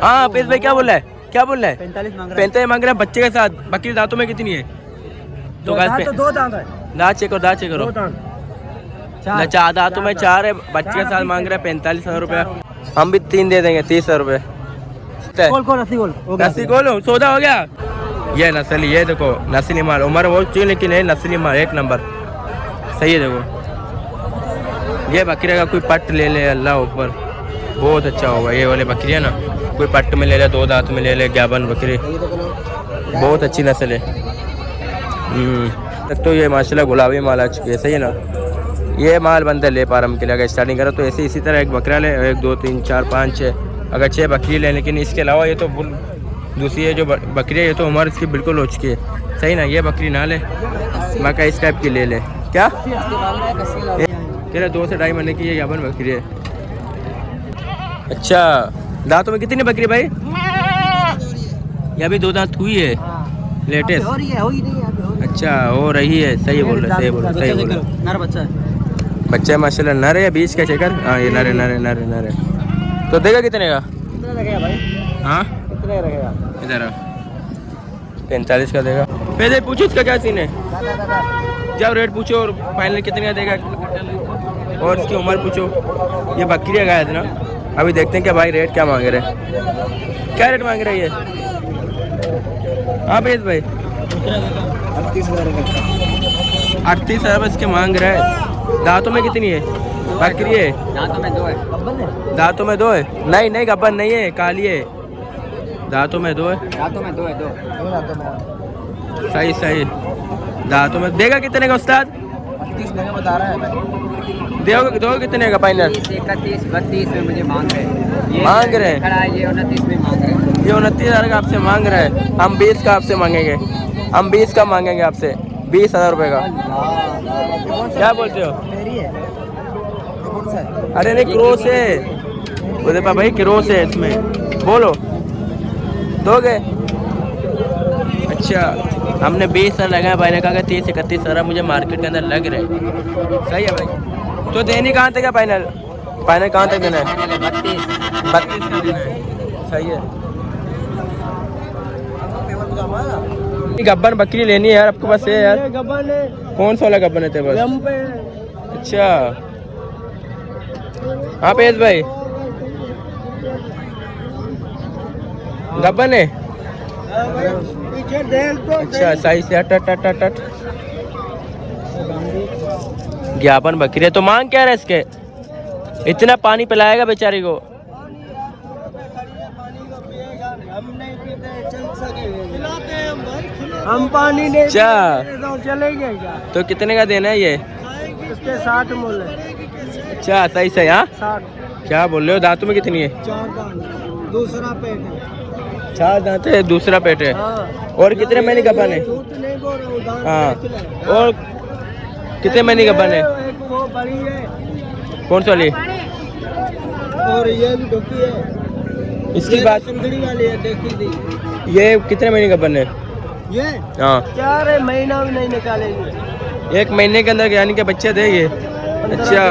हाँ पेश भाई क्या बोल रहा है, क्या बोल रहा है? 45 मांग 45 मांग रहा है बच्चे के साथ। बकरी दांतों में कितनी है? तो दो दांत है। दांत चेक करो, दांत चेक करो। चार दांतों में 4 है, बच्चे के साथ मांग रहा है 45,000 रुपया। हम भी 3 दे देंगे 30,000 रुपये। नस्ली गोल सौदा हो गया। ये नस्ली, ये देखो नस्ली माल, उम्र वो चीज लेकिन है नस्ली माल 1 नंबर सही है। देखो ये बकरी का कोई पट्ट ले ले अल्लाह ऊपर, बहुत अच्छा होगा। ये वाले बकरी है ना, कोई पट्ट में ले ले, 2 दांत में ले ले, ग्याबन बकरी बहुत अच्छी नस्ल है। तो ये माशाल्लाह गुलाबी माल आ चुकी है, सही है ना। ये माल बंदा ले पा रहा हम के लिए। अगर स्टार्टिंग करो तो ऐसे इसी तरह एक बकरा ले, 1 2 3 4 5 6, अगर 6 बकरी लें। लेकिन इसके अलावा ये तो दूसरी है जो बकरी है, ये तो उम्र इसकी बिल्कुल हो चुकी है, सही ना। ये बकरी ना ले, मका इस टाइप की ले ले। क्या तेरा 2 से 2.5 महीने की ये याबन बकरी है। अच्छा दांतों में कितनी बकरी भाई? ये अभी 2 दांत हुई है लेटेस्ट। अच्छा हो रही है, सही बोल रहे, सही बोल रहे, सही बोल रहे। बच्चा माशाल्लाह नर है, 20 का चेकर। हाँ ये नर है, नर है, नर है, नर है। तो देगा कितने का? हाँ इधर 45 का देगा। पहले पूछो इसका क्या सीन है, जब रेट पूछो और फाइनल कितने का देगा और इसकी उम्र पूछो। ये बकरी है गाय ना, अभी देखते हैं क्या भाई रेट क्या मांग रहे हैं, क्या रेट मांग रहे हैं ये? हाँ भैया भाई 38,000 इसके मांग रहा है। दांतों में कितनी है बकरी है? दांतों में 2 है। दांतों में 2 है? नहीं नहीं गब्बन नहीं है, काली है। दांतों में 2 है। दांतों में 2 है, 2 सही सही। दांतों में देगा कितने का उस्ताद? 30 बता रहा है। दो कितने का फाइनल? 31 32 में मुझे मांग रहे हैं। मांग रहे हैं ये 29 में मांग रहे हैं। ये 29,000 का आपसे मांग रहे हैं। हम 20 का आपसे मांगेंगे, हम 20 का मांगेंगे आपसे, 20,000 रुपये का। क्या बोलते हो? अरे नहीं क्रॉस है बोले भाई, क्रॉस है इसमें, बोलो दोगे? अच्छा हमने 20,000 लगाया, भाई ने कहा 30-31,000 मुझे मार्केट के अंदर लग रहे। सही है भाई। तो देनी कहाँ तक है फाइनल? फाइनल कहाँ तक देना है? 32 का देना है, सही है। गब्बन बकरी लेनी है यार आपके पास है यार? गब्बन है। कौन सा वाला गब्बन है तेरे पास? अच्छा हाँ पेश भाई गब्बन है। अच्छा सही से हट। ज्ञापन बकरी है। तो मांग क्या रहा है इसके? इतना पानी पिलाएगा बेचारी को? हम पानी नहीं अच्छा चलेंगे क्या? तो कितने का देना है ये? इसके 60 मूल है। अच्छा सही सही। हाँ 60। क्या बोल रहे हो? दांतों में कितनी है? 4 दांत, दूसरा पेट है। 4 दांत है, दूसरा पेट है। हाँ। और कितने महीने का बन है? हाँ और कितने महीने का बन है? एक वो बड़ी है। कौन सा वाली? और ये भी ढोकी है। इसकी बात सुंदरी वाली है, देखी थी। ये कितने महीने का बन है? ये हाँ 4 महीना भी नहीं निकालेगी। 1 महीने के अंदर यानी कि बच्चे देंगे। अच्छा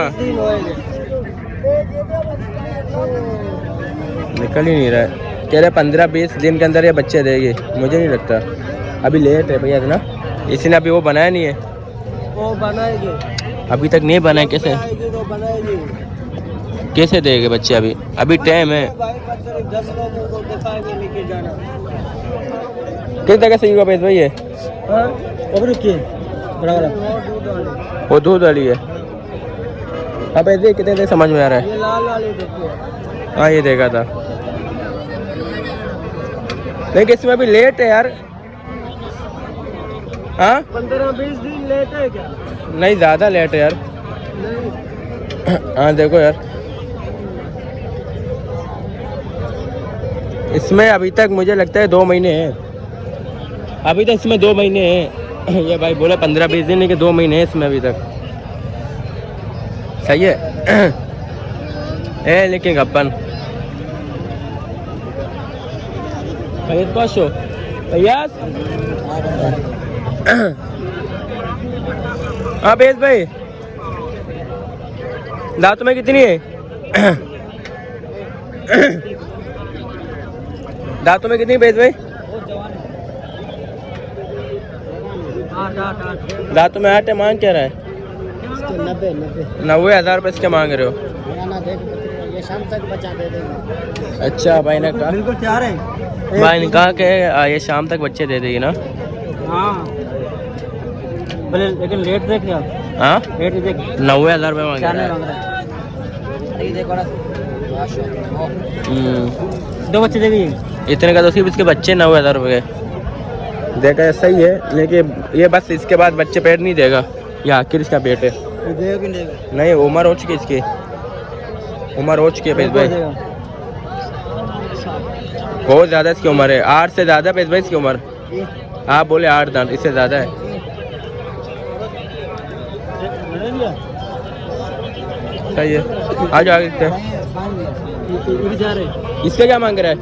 निकल ही नहीं रहा है, कह रहे 15-20 दिन के अंदर ये बच्चे देंगे। मुझे नहीं लगता, अभी लेट है भैया ना, इसने अभी वो बनाया नहीं है। वो बनाएगी, अभी तक नहीं बनाए। कैसे वो बनाएगी, कैसे देंगे बच्चे? अभी टाइम है। 10 लोगों को दिखाएंगे, लेके जाना। किस जगह से युवा भाई है? अब रुकिए, वो दूध वाली है। अब ऐसे कितने देर समझ में आ रहा है? ये लाल वाली देखिए। हाँ ये देखा था, लेकिन इसमें अभी लेट है यार। हाँ 15-20 दिन लेट है क्या? नहीं ज़्यादा लेट है यार। नहीं। हाँ देखो यार, इसमें अभी तक मुझे लगता है 2 महीने हैं। अभी तक इसमें 2 महीने हैं। ये भाई बोला 15-20 दिन, लेकिन 2 महीने हैं इसमें अभी तक। सही है लेकिन गप्पन पासो भैया। हाँ बेस भाई दांतों में कितनी है? दांतों में कितनी बेच भाई? दांतों में 8 है, मांग क्या रहा है? 90,000 रुपये इसके मांग रहे हो? ये शाम तक बचा दे देंगे। अच्छा भाई ने कहा, बिल्कुल तैयार है भाई ने कहा कि ये शाम तक बच्चे दे देगी ना। हाँ बोले, लेकिन लेट देख लिया। हाँ लेट देख 90,000 रुपये मांग क्या रहा नहीं है। मांग रहा है। ये देखो ना, हम्म, 2 बच्चे देगी। इतने का तो सिर्फ इसके बच्चे 90,000 रुपये के। देखा सही है, लेकिन ये बस इसके बाद बच्चे पेट नहीं देगा, ये आखिर इसका पेट है। देगा कि नहीं देगा? नहीं उम्र हो चुकी है इसकी, उम्र हो चुकी है पेश भाई, बहुत ज़्यादा इसकी उम्र है, 8 से ज़्यादा पेश भाई इसकी उम्र। आप बोले 8 दांत, इससे ज़्यादा है। सही है, आ जाओ इससे। इसके क्या मांग रहा है?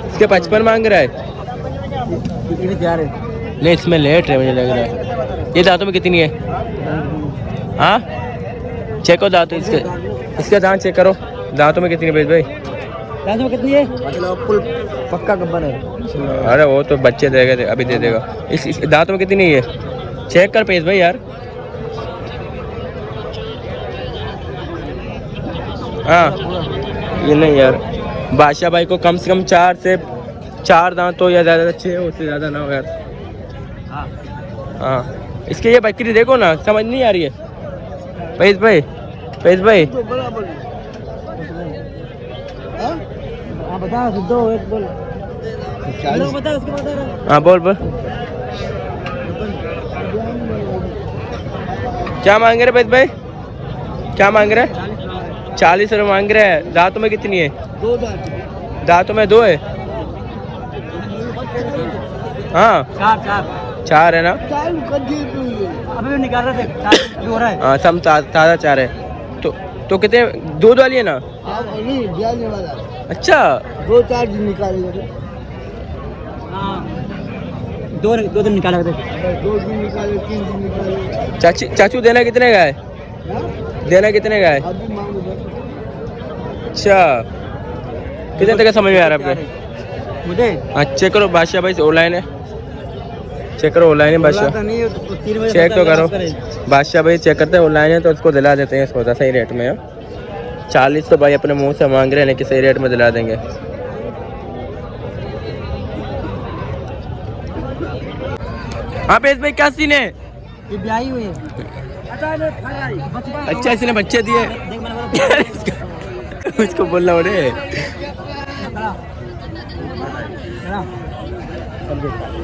इसके 55 मांग रहा है। नहीं इसमें लेट है मुझे लग रहा है। ये दांतों में कितनी है? हाँ चेक करो दांत इसके, इसके दांत चेक करो, दांतों में कितनी है पेश भाई? दांतों में कितनी है? फुल पक्का गब्बर है। अरे वो तो बच्चे देगा, अभी दे देगा। इस दांतों में कितनी है? चेक कर पेश भाई यार। हाँ ये नहीं यार, बादशाह भाई को कम से कम 4 दांत हो या ज़्यादा अच्छे हो, उससे ज़्यादा ना हो यार। हाँ इसके ये बकरी देखो ना, समझ नहीं आ रही है पेश भाई। पेश भाई बता दो, एक बोल बता, उसके बता रहा। हाँ बोल बोल, क्या मांग रहे पेश भाई? क्या मांग रहे? 40 रुपये मांग रहे हैं। दांतों में कितनी है? 2 दांत। दांतों में 2 है। हाँ 4 है ना? अभी भी निकाल रहे थे, अभी हो रहा है। हाँ सब ताज़ा 4 है। तो कितने, दूध वाली है ना? नहीं वाला। अच्छा 2-4 दिन निकालेंगे। हाँ 2 दिन निकाला थे। 2 दिन निकाले, 3 दिन निकाले। चाचू देना कितने का है? देना कितने का है? अच्छा कितने तक समझ में आ रहा है आपको? मुझे हाँ चेक करो बादशाह भाई, ऑनलाइन है, चेक करो ऑनलाइन है बादशाह, चेक तो करो बादशाह भाई, चेक करते हैं ऑनलाइन है तो उसको दिला देते हैं सौदा सही रेट में। 40 तो भाई अपने मुंह से मांग रहे हैं, लेकिन सही रेट में दिला देंगे। हाँ पेश भाई क्या सीन है? ये ब्याही हुई है। अच्छा इसने बच्चे दिए। उसको बोलना हो रहे।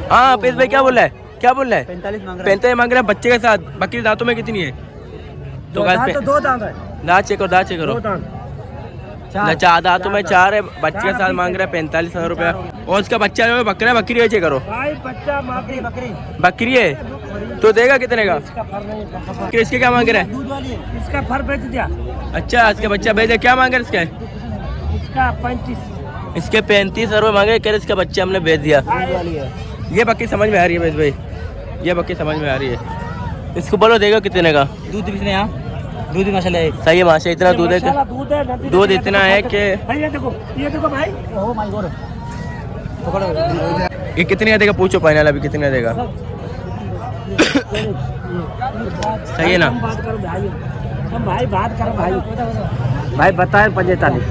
हाँ पेश भाई क्या बोल रहा है? क्या बोल रहा है? 45 मांग रहा है बच्चे के साथ। बकरी दांतों में कितनी है? तो 2 दांत है। दांत चेक करो, दांत चेक करो। दांतों में 4 है, बच्चे के साथ मांग रहा है 45,000 रुपया। और उसका बच्चा जो है बकरा बकरी है, चेक करो। बच्चा बकरी है तो देगा कितने का? इसके क्या मांग रहा है? इसका फर बेच दिया। अच्छा इसके बच्चा बेच दिया, क्या मांग रहा है इसका? इसका 35। इसके 35,000 रुपये मांगे, कह इसका बच्चा हमने बेच दिया। ये बकरी समझ में आ रही है भाई, ये बकरी समझ में आ रही है। इसको बोलो देगा कितने का? दूध कितने यहाँ? दूध माशाल्लाह है। सही है माशा, इतना दूध है, दूध इतना है कि ये देखो भाई, ओह माय गॉड। ये कितने का देगा? पूछो फाइनल अभी कितने का देगा? सही है ना? बात करो भाई, हम भाई बात करो भाई। भाई बताए 45।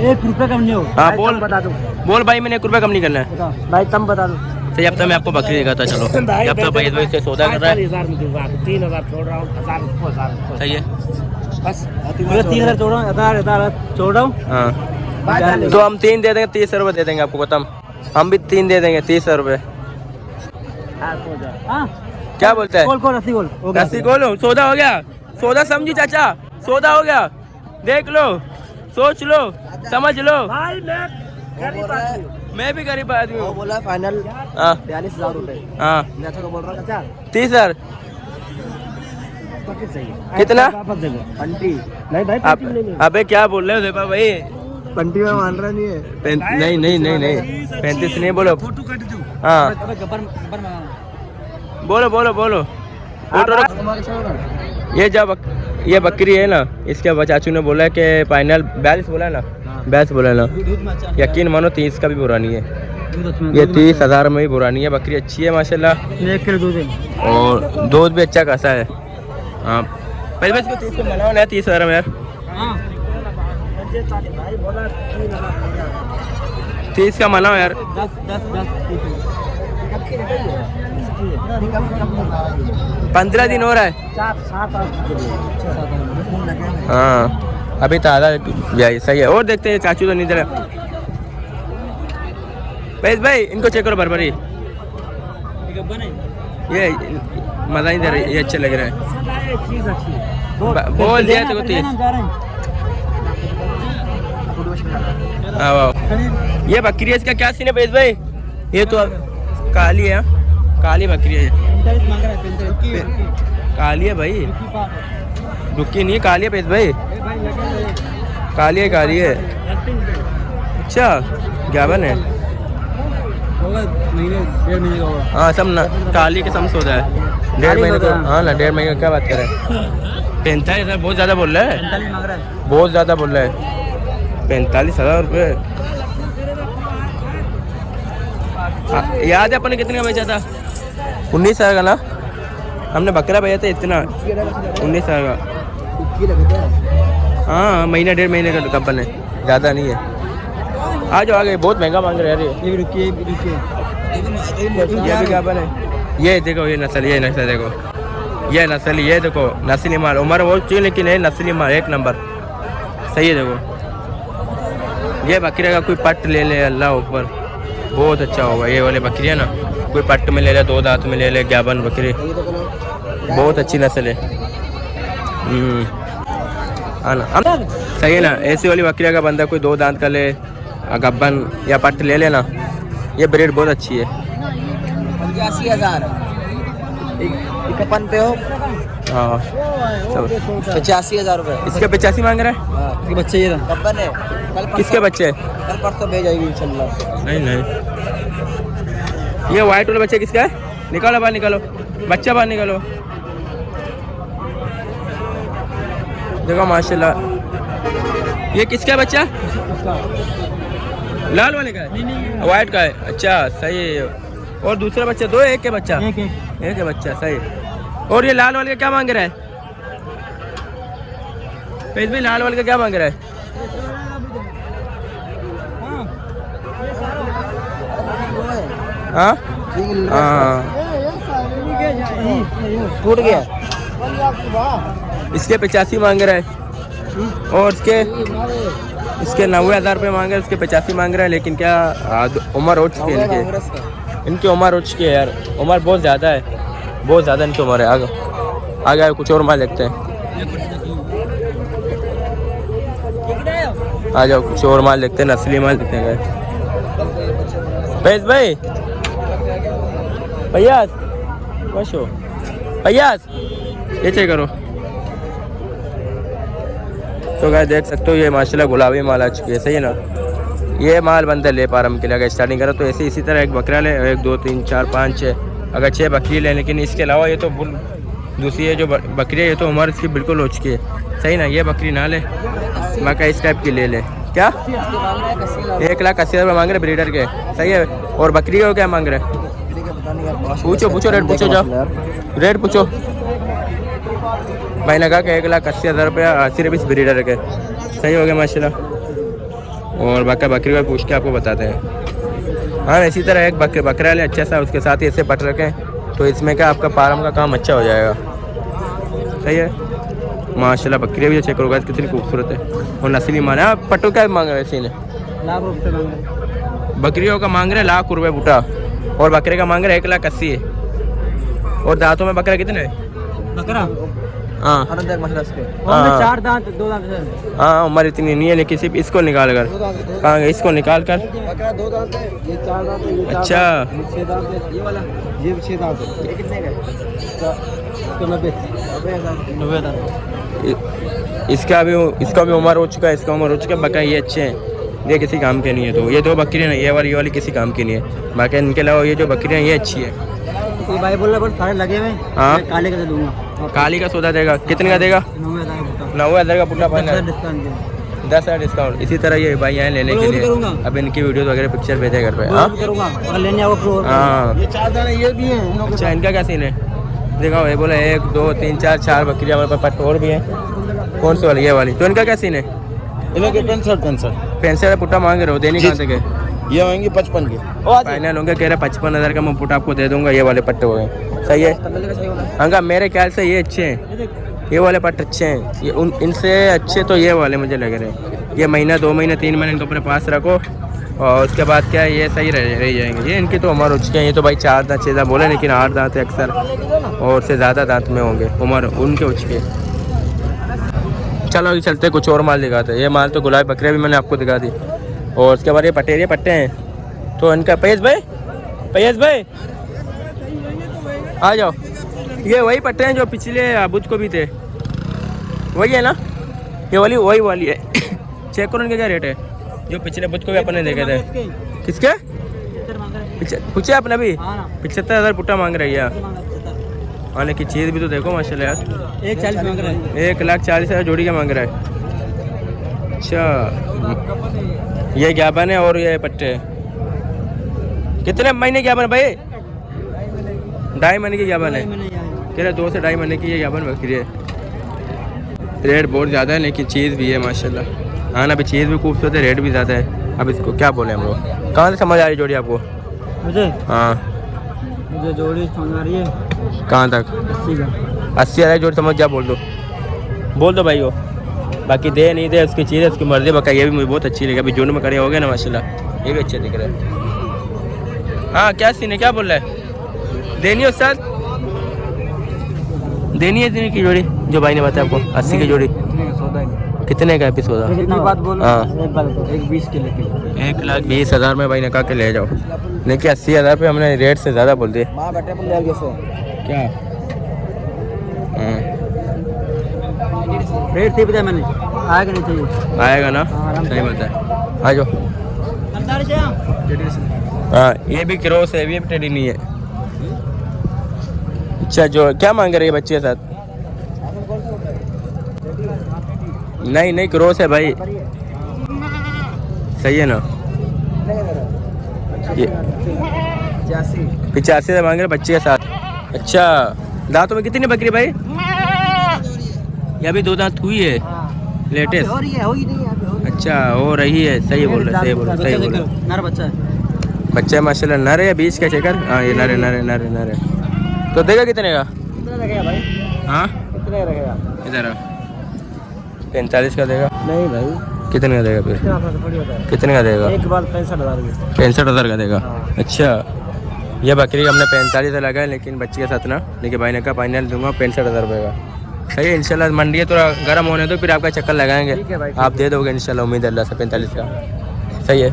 1 रुपये कम नहीं हो। हाँ बोल, बता दो। बोल भाई, मैंने 1 रुपया कम नहीं करना है भाई, तुम बता दो। सही। अब तो मैं आपको बकरी देगा था, चलो अब तो भाई इससे सौदा कर रहा है। 3,000 छोड़ रहा हूँ, 1,000 सही है बस। 3,000 छोड़ रहा हूँ, 1,000 छोड़ रहा हूँ। हाँ तो हम 3 दे देंगे, 30 रुपये दे देंगे आपको, खत्म। हम भी 3 दे देंगे, 30 रुपये। क्या बोलता है? रस्सी खोल। रस्सी खोलो, सौदा हो गया। सौदा समझी चाचा, सौदा हो गया। देख लो, सोच लो, समझ लो। भाई मैं भी गरीब आदमी हूँ। बोला फाइनल 42,000 रुपए। हाँ मैं तो बोल रहा था 30,000 सही। कितना? 20 नहीं भाई, 20 नहीं। अबे क्या बोल रहे हो देपा भाई? 20 में मान रहा नहीं है। नहीं 35 नहीं बोलो। हाँ बोलो। फोटो ये जा ये बकरी है ना, इसके चाचू ने बोला कि फाइनल 42 बोला ना, 42 बोला ना, यकीन मानो 30 का भी बुरा नहीं है। ये 30,000 में भी बुरा नहीं है। बकरी अच्छी है माशाल्लाह, 1 किलो दूध है और दूध भी अच्छा खासा है। हाँ पहले इसको 30 को मना होना है 30,000 में यार। 30 का मना हो यार। 15 दिन हो रहा है। हाँ अभी ताज़ा ब्याई सही है। और देखते हैं चाचू तो नहीं दे रहा। भाई इनको चेक करो भरभरी, ये मज़ा नहीं दे रहा, ये अच्छे लग रहा है। बोल दिया तो 30। ये बकरी है, इसका क्या सीन है बेस भाई? ये तो काली है, काली बकरी है, काली है भाई, रुकी नहीं, काली है बेस भाई, काली है। अच्छा क्या बन है? हाँ सब ना काली के समझ होता है। 1.5 महीने तो हाँ ना, 1.5 महीने क्या बात करें। 45,000 बहुत ज़्यादा बोल रहा है, बहुत ज़्यादा बोल रहा है। 45,000 रुपये। याद है अपने कितने का बेचा था? 19,000 का ना, हमने बकरा बेचा था इतना, 19,000 का। हाँ महीना 1.5 महीने का कपन है, ज़्यादा नहीं है। आ जाओ आगे, बहुत महंगा मांग रहे हैं यार। ये भी रुकिए, ये भी कपन है। ये देखो, ये नस्ल, ये नस्ल देखो, ये नस्ल, ये देखो नस्ली माल। उम्र वो चीज़ लेकिन है नस्ली माल, 1 नंबर सही है। देखो ये बकरी का कोई पट्ट ले ले, अल्लाह ऊपर बहुत अच्छा होगा। ये वाले बकरी है ना, कोई पट्ट में ले ले, 2 दांत में ले ले, ग्याबन बकरी बहुत अच्छी नस्ल है। सही है ना, ऐसी वाली बकरी का बंदा कोई 2 दांत का ले, गब्बन या पट्ट ले लेना, ये ब्रीड बहुत अच्छी है। 85,000 पे हो। हाँ 85,000 रुपये। इसके 85 मांग रहा है। इसके बच्चे ये कब्बन है, किसके बच्चे? कल परसों भेज जाएगी इंशाल्लाह। नहीं ये वाइट वाला बच्चा किसका है? निकालो बाहर, निकालो बच्चा बाहर निकालो। देखो माशाल्लाह, ये किसका है बच्चा? लाल वाले का है, वाइट का है। अच्छा सही है। और दूसरा बच्चा 2 है, एक है बच्चा, एक है बच्चा सही। और ये लाल वाले का क्या मांग रहा है? पेज भी लाल वाले का क्या मांग रहा है? हाँ टूट गया। इसके 85 मांग रहा है, और इसके 90,000 रुपये मांग रहे हैं, उसके 85 मांग रहे हैं। लेकिन क्या उम्र हो चुकी है इनकी उम्र हो चुकी है यार, उम्र बहुत ज़्यादा है, बहुत ज़्यादा इनकी उम्र है। आगे कुछ और माल देखते हैं, आ जाओ कुछ और माल देखते हैं, नस्ली माल देखते हैं। भाई भैया खुश हो भैया, ये चेक करो। तो गाइस देख सकते हो, ये माशाल्लाह गुलाबी माल आ चुकी है, सही है ना। ये माल बंदा ले पा रहा हम के लिए। अगर स्टार्टिंग करो तो ऐसे इसी तरह एक बकरा ले, 1 2 3 4 5 6, अगर 6 बकरी लें। लेकिन इसके अलावा ये तो दूसरी है जो बकरी है, ये तो उम्र इसकी बिल्कुल हो चुकी है, सही ना। ये बकरी ना ले, मका इस टाइप की ले ले। क्या 1,80,000 मांग रहे ब्रीडर के, सही है। और बकरी को क्या मांग रहे? पूछो रेट पूछो, जाओ रेट पूछो। भाई ने कहा कि 1,80,000 रुपया सिर्फ इस ब्रीडर के, सही हो गया माशाल्लाह। और बाकी बकरी को पूछ के आपको बताते हैं। हाँ इसी तरह एक बकरा ले अच्छा सा, उसके साथ ही ऐसे पट रखें तो इसमें क्या आपका फार्म का काम अच्छा हो जाएगा, सही है माशाल्लाह। बकरियाँ भी चेक करोगे कितनी खूबसूरत है और नस्ली माल है। पट्टू क्या मांग रहे हैं? इसी ने बकरियों का मांग रहे हैं 1,00,000 रुपये बूटा, और बकरे का मांग रहे हैं 1,80,000 है। और दांतों में बकरा कितने है? बकरा हाँ 4 दांत 2 दांत। हाँ उम्र इतनी नहीं है, लेकिन सिर्फ इसको निकाल कर, हाँ इसको निकाल कर। बकरा 2 दांत है, ये 4 दांत है, ये अच्छा 6 दांत है, ये वाला ये 6 दांत है। ये कितने का है? इसका 90,000। इसका भी उम्र हो चुका है, इसका उम्र हो चुका है। बकरा ये अच्छे हैं, ये किसी काम के नहीं है। तो ये 2 बकरियाँ नहीं, ये वाली किसी काम की नहीं है। बाकी इनके अलावा ये जो बकरियाँ ये अच्छी है। ये भाई बोल रहा है सारे लगे हुए। हाँ काले का दे दूंगा। काली का सौदा देगा, कितने का देगा? 90,000 9000 का पुट्टा फाइनल, डिस्काउंट 10,000 डिस्काउंट। इसी तरह ये भाई आए लेने के लिए, अब इनकी वीडियोस वगैरह पिक्चर भेजे घर पे। हाँ करूंगा अगर लेने आओ प्रो। हाँ ये 4 दाने ये भी हैं। अच्छा, इनका क्या सीन है? देखो ये बोले 1 2 3 4 4 बकरियाँ हमारे पास और भी हैं। कौन सी वाली? ये वाली। तो इनका क्या सीन है? इनके 65 65 पुट्टा मांग रहे हो, देनी कहाँ से? ये होंगे 55 के फाइनल होंगे, कह रहे 55,000 का मैं पुट्टा आपको दे दूंगा। ये वाले पट्टे हो गए, सही है अंका? मेरे ख्याल से ये अच्छे हैं, ये वाले पट्टे अच्छे हैं। ये इनसे अच्छे तो ये वाले मुझे लग रहे हैं। ये महीना 2 महीने 3 महीने इनको अपने पास रखो और उसके बाद क्या है, ये सही रह जाएंगे। ये इनकी तो उम्र हो चुकी है। ये तो भाई 4 दांत 6 दांत बोले, लेकिन 8 दांत अक्सर और से ज़्यादा दांत में होंगे, उम्र उनके हो चुकी है। चलो अभी चलते कुछ और माल दिखाते हैं। ये माल तो गुलाबी बकरे भी मैंने आपको दिखा दी, और उसके बाद ये पटेरिया पट्टे हैं। तो इनका पयस भाई आ जाओ। ये वही पट्टे हैं जो पिछले बुध को भी थे, वही है ना? ये वही वाली है। चेक करो इनका क्या रेट है, जो पिछले बुध को भी अपने देखे थे। किसके पूछे आपने? अभी 75,000 पुट्टा मांग रही है। आने की चीज़ भी तो देखो माशाल्लाह यार। 1,40,000 मांग रहा है। 1,40,000 जोड़ी का मांग रहा है। अच्छा, ये ज्ञापन है और ये पट्टे कितने महीने ज्ञापन भाई? 2.5 महीने की ज्ञापन है। कह रहे 2 से 2.5 महीने की ये ज्ञापन बकरी है। रेट बहुत ज़्यादा है, लेकिन चीज़ भी है माशाल्लाह। हाँ ना, अभी चीज़ भी खूबसूरत है, रेट भी ज़्यादा है। अब इसको क्या बोले हम लोग? कहाँ से समझ आ रही जोड़ी आपको? मुझे जोड़ी समझ आ रही है। कहाँ तक? 80,000 जोड़ी समझ जा, बोल दो भाई हो। बाकी दे नहीं दे उसकी चीज़ है, उसकी मर्जी। बाकी ये भी मुझे बहुत अच्छी लगी। अभी जून में खड़े हो गए ना माशाल्लाह, ये भी अच्छे दिख रहे हैं। हाँ क्या सीन है, क्या बोल रहा है? देनी है उस्ताद, देनी है देनी की जोड़ी जो भाई ने बताया आपको, 80 की जोड़ी। कितने का एपिसोड? हाँ 1,20 के लेके 1,20,000 में भाई ने कहा के ले जाओ, लेकिन 80,000 पे हमने रेट से ज़्यादा बोल दिए। क्या रेट सही बताया मैंने, आएगा नहीं चाहिए? आएगा ना, सही बताया। आ जाओ। हाँ ये भी क्रॉस है, ये भी टेडी नहीं है। अच्छा, जो क्या मांग रही है बच्चे के साथ? नहीं क्रॉस है भाई, सही है ना? ये 85 से मांग रहे बच्चे के साथ। अच्छा, दांतों में कितनी बकरी भाई? ये अभी 2 दांत हुई है, लेटेस्ट। अच्छा हो रही है, सही बोल रहे, सही बोल रहे। नर बच्चा माशाल्लाह नर है, 20 का चेकर। हाँ ये नर है। तो देगा कितने का? हाँ इधर 45 का देगा। नहीं भाई, कितने का देगा फिर? कितने का देगा? 65,000 का देगा। अच्छा, ये बकरी हमने 45 लगा है, लेकिन बच्चे के साथ ना, लेकिन भाई ने कहा फाइनल दूंगा 65,000 रुपये का। सही है, इंशाल्लाह मंडी है, थोड़ा गर्म होने दो, फिर आपका चक्कर लगाएंगे, आप दे दोगे इंशाल्लाह, उम्मीद है अल्लाह से 45 का। सही है,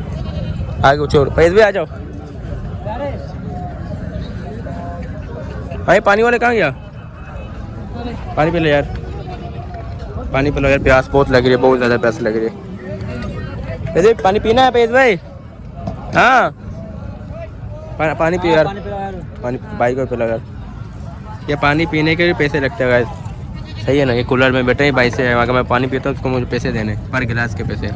आगे कुछ और पैसे भी आ जाओ। भाई पानी वाले कहाँ गया? पानी पी लो यार, पानी पी लो यार, प्यास बहुत लग रही है, बहुत ज़्यादा प्यास लग रही है। वैसे पानी पीना है पैस भाई? हाँ पानी पियो यार, पानी भाई को पिला यार। ये पानी पीने के भी पैसे लगते हैं, सही है ना? ये कूलर में बैठे ही भाई से, अगर मैं पानी पीता हूँ उसको मुझे पैसे देने पर गिलास के पैसे।